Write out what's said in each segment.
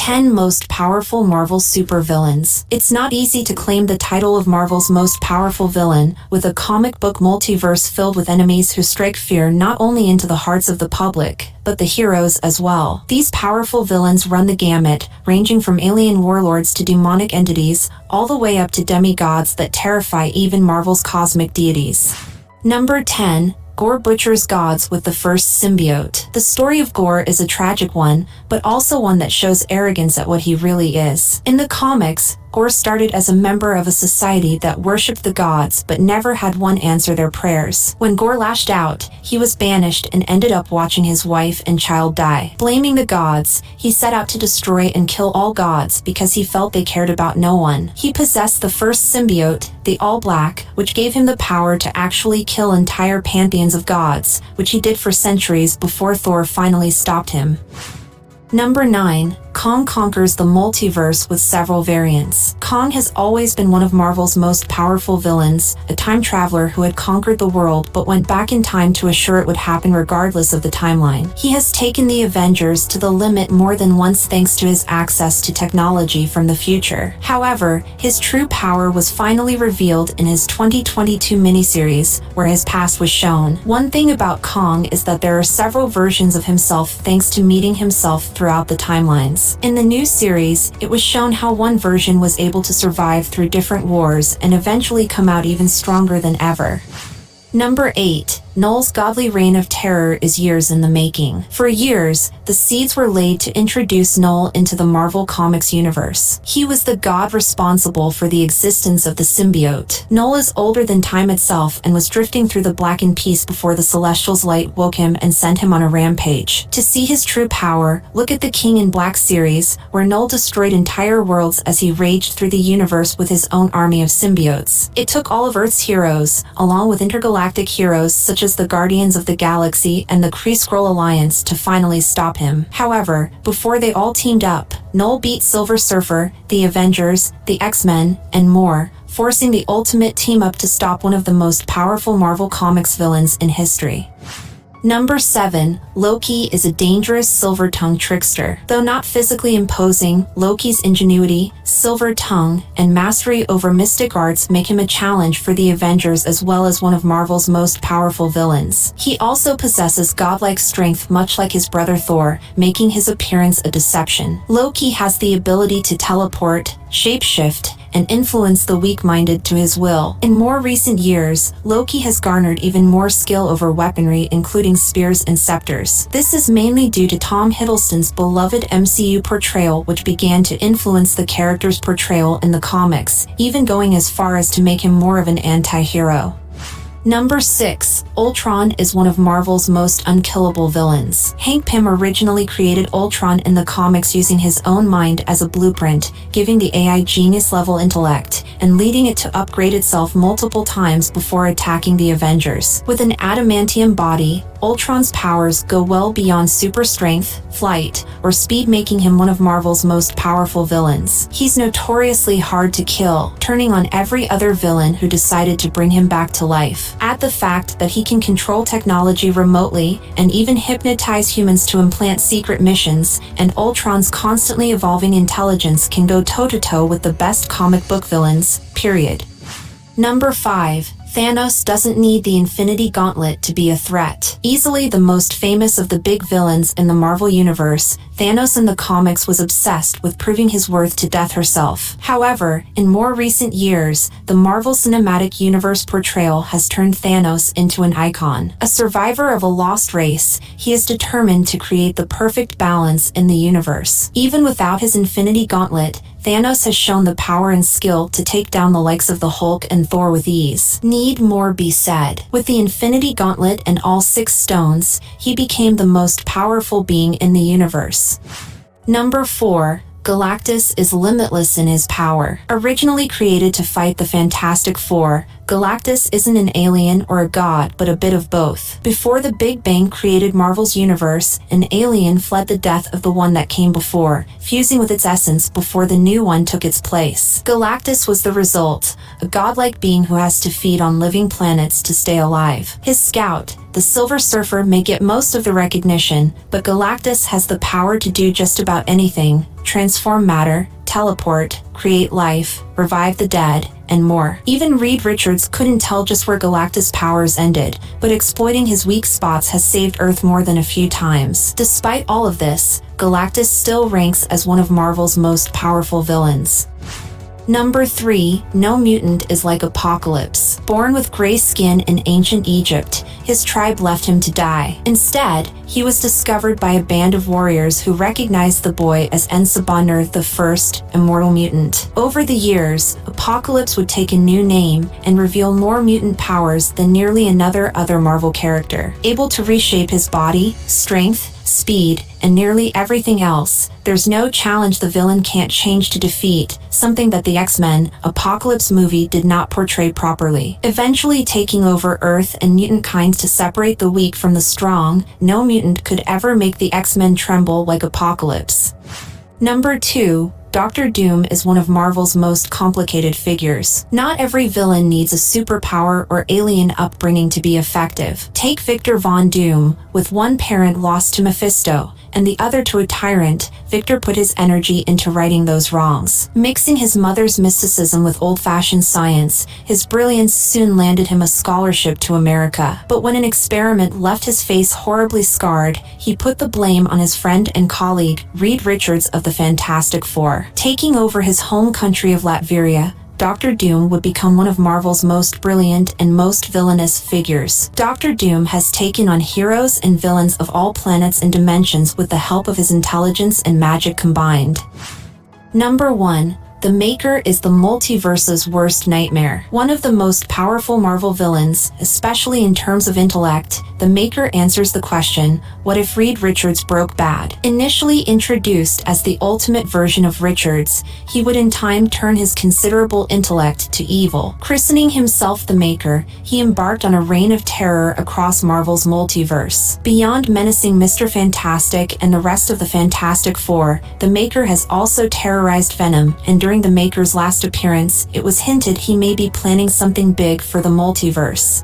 10 Most Powerful Marvel Supervillains. It's not easy to claim the title of Marvel's most powerful villain, with a comic book multiverse filled with enemies who strike fear not only into the hearts of the public, but the heroes as well. These powerful villains run the gamut, ranging from alien warlords to demonic entities, all the way up to demigods that terrify even Marvel's cosmic deities. Number 10. Gorr butchers gods with the first symbiote. The story of Gorr is a tragic one, but also one that shows arrogance at what he really is. In the comics, Gorr started as a member of a society that worshipped the gods but never had one answer their prayers. When Gorr lashed out, he was banished and ended up watching his wife and child die. Blaming the gods, he set out to destroy and kill all gods because he felt they cared about no one. He possessed the first symbiote, the All-Black, which gave him the power to actually kill entire pantheons of gods, which he did for centuries before Thor finally stopped him. Number 9. Kang conquers the multiverse with several variants. Kang has always been one of Marvel's most powerful villains, a time traveler who had conquered the world but went back in time to assure it would happen regardless of the timeline. He has taken the Avengers to the limit more than once thanks to his access to technology from the future. However, his true power was finally revealed in his 2022 miniseries, where his past was shown. One thing about Kang is that there are several versions of himself thanks to meeting himself throughout the timelines. In the new series, it was shown how one version was able to survive through different wars and eventually come out even stronger than ever. Number 8. Knull's godly reign of terror is years in the making. For years, the seeds were laid to introduce Knull into the Marvel Comics universe. He was the god responsible for the existence of the symbiote. Knull is older than time itself and was drifting through the blackened peace before the Celestial's light woke him and sent him on a rampage. To see his true power, look at the King in Black series, where Knull destroyed entire worlds as he raged through the universe with his own army of symbiotes. It took all of Earth's heroes, along with intergalactic heroes such as the Guardians of the Galaxy and the Kree-Skrull Alliance, to finally stop him. However, before they all teamed up, Knull beat Silver Surfer, the Avengers, the X-Men, and more, forcing the ultimate team-up to stop one of the most powerful Marvel Comics villains in history. Number 7. Loki is a dangerous silver-tongued trickster. Though not physically imposing, Loki's ingenuity, silver tongue, and mastery over mystic arts make him a challenge for the Avengers as well as one of Marvel's most powerful villains. He also possesses godlike strength much like his brother Thor, making his appearance a deception. Loki has the ability to teleport, shapeshift, and influence the weak-minded to his will. In more recent years, Loki has garnered even more skill over weaponry, including spears and scepters. This is mainly due to Tom Hiddleston's beloved MCU portrayal, which began to influence the character's portrayal in the comics, even going as far as to make him more of an anti-hero. Number 6. Ultron is one of Marvel's most unkillable villains. Hank Pym originally created Ultron in the comics using his own mind as a blueprint, giving the AI genius-level intellect, and leading it to upgrade itself multiple times before attacking the Avengers. With an adamantium body, Ultron's powers go well beyond super strength, flight, or speed, making him one of Marvel's most powerful villains. He's notoriously hard to kill, turning on every other villain who decided to bring him back to life. Add the fact that he can control technology remotely and even hypnotize humans to implant secret missions, and Ultron's constantly evolving intelligence can go toe-to-toe with the best comic book villains, period. Number 5. Thanos doesn't need the Infinity Gauntlet to be a threat. Easily the most famous of the big villains in the Marvel Universe, Thanos in the comics was obsessed with proving his worth to Death herself. However, in more recent years, the Marvel Cinematic Universe portrayal has turned Thanos into an icon. A survivor of a lost race, he is determined to create the perfect balance in the universe. Even without his Infinity Gauntlet, Thanos has shown the power and skill to take down the likes of the Hulk and Thor with ease. Need more be said. With the Infinity Gauntlet and all 6 stones, he became the most powerful being in the universe. Number 4. Galactus is limitless in his power. Originally created to fight the Fantastic Four, Galactus isn't an alien or a god, but a bit of both. Before the Big Bang created Marvel's universe, an alien fled the death of the one that came before, fusing with its essence before the new one took its place. Galactus was the result, a godlike being who has to feed on living planets to stay alive. His scout, the Silver Surfer, may get most of the recognition, but Galactus has the power to do just about anything: transform matter, teleport, create life, revive the dead, and more. Even Reed Richards couldn't tell just where Galactus' powers ended, but exploiting his weak spots has saved Earth more than a few times. Despite all of this, Galactus still ranks as one of Marvel's most powerful villains. Number 3. No mutant is like Apocalypse. Born with gray skin in ancient Egypt, his tribe left him to die. Instead, he was discovered by a band of warriors who recognized the boy as Ensabanur, the first immortal mutant. Over the years, Apocalypse would take a new name and reveal more mutant powers than nearly another other Marvel character. Able to reshape his body, strength, speed, and nearly everything else, there's no challenge the villain can't change to defeat, something that the X-Men Apocalypse movie did not portray properly. Eventually taking over Earth and mutant kinds to separate the weak from the strong, no mutant could ever make the X-Men tremble like Apocalypse. Number 2. Dr. Doom is one of Marvel's most complicated figures. Not every villain needs a superpower or alien upbringing to be effective. Take Victor Von Doom. With one parent lost to Mephisto, and the other to a tyrant, Victor put his energy into righting those wrongs. Mixing his mother's mysticism with old-fashioned science, his brilliance soon landed him a scholarship to America. But when an experiment left his face horribly scarred, he put the blame on his friend and colleague, Reed Richards of the Fantastic Four. Taking over his home country of Latveria, Dr. Doom would become one of Marvel's most brilliant and most villainous figures. Dr. Doom has taken on heroes and villains of all planets and dimensions with the help of his intelligence and magic combined. Number 1. The Maker is the multiverse's worst nightmare. One of the most powerful Marvel villains, especially in terms of intellect, the Maker answers the question, what if Reed Richards broke bad? Initially introduced as the ultimate version of Richards, he would in time turn his considerable intellect to evil. Christening himself the Maker, he embarked on a reign of terror across Marvel's multiverse. Beyond menacing Mr. Fantastic and the rest of the Fantastic Four, the Maker has also terrorized Venom, and during the Maker's last appearance, it was hinted he may be planning something big for the multiverse.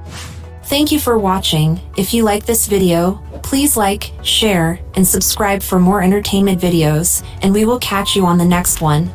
Thank you for watching. If you like this video, please like, share, and subscribe for more entertainment videos, and we will catch you on the next one.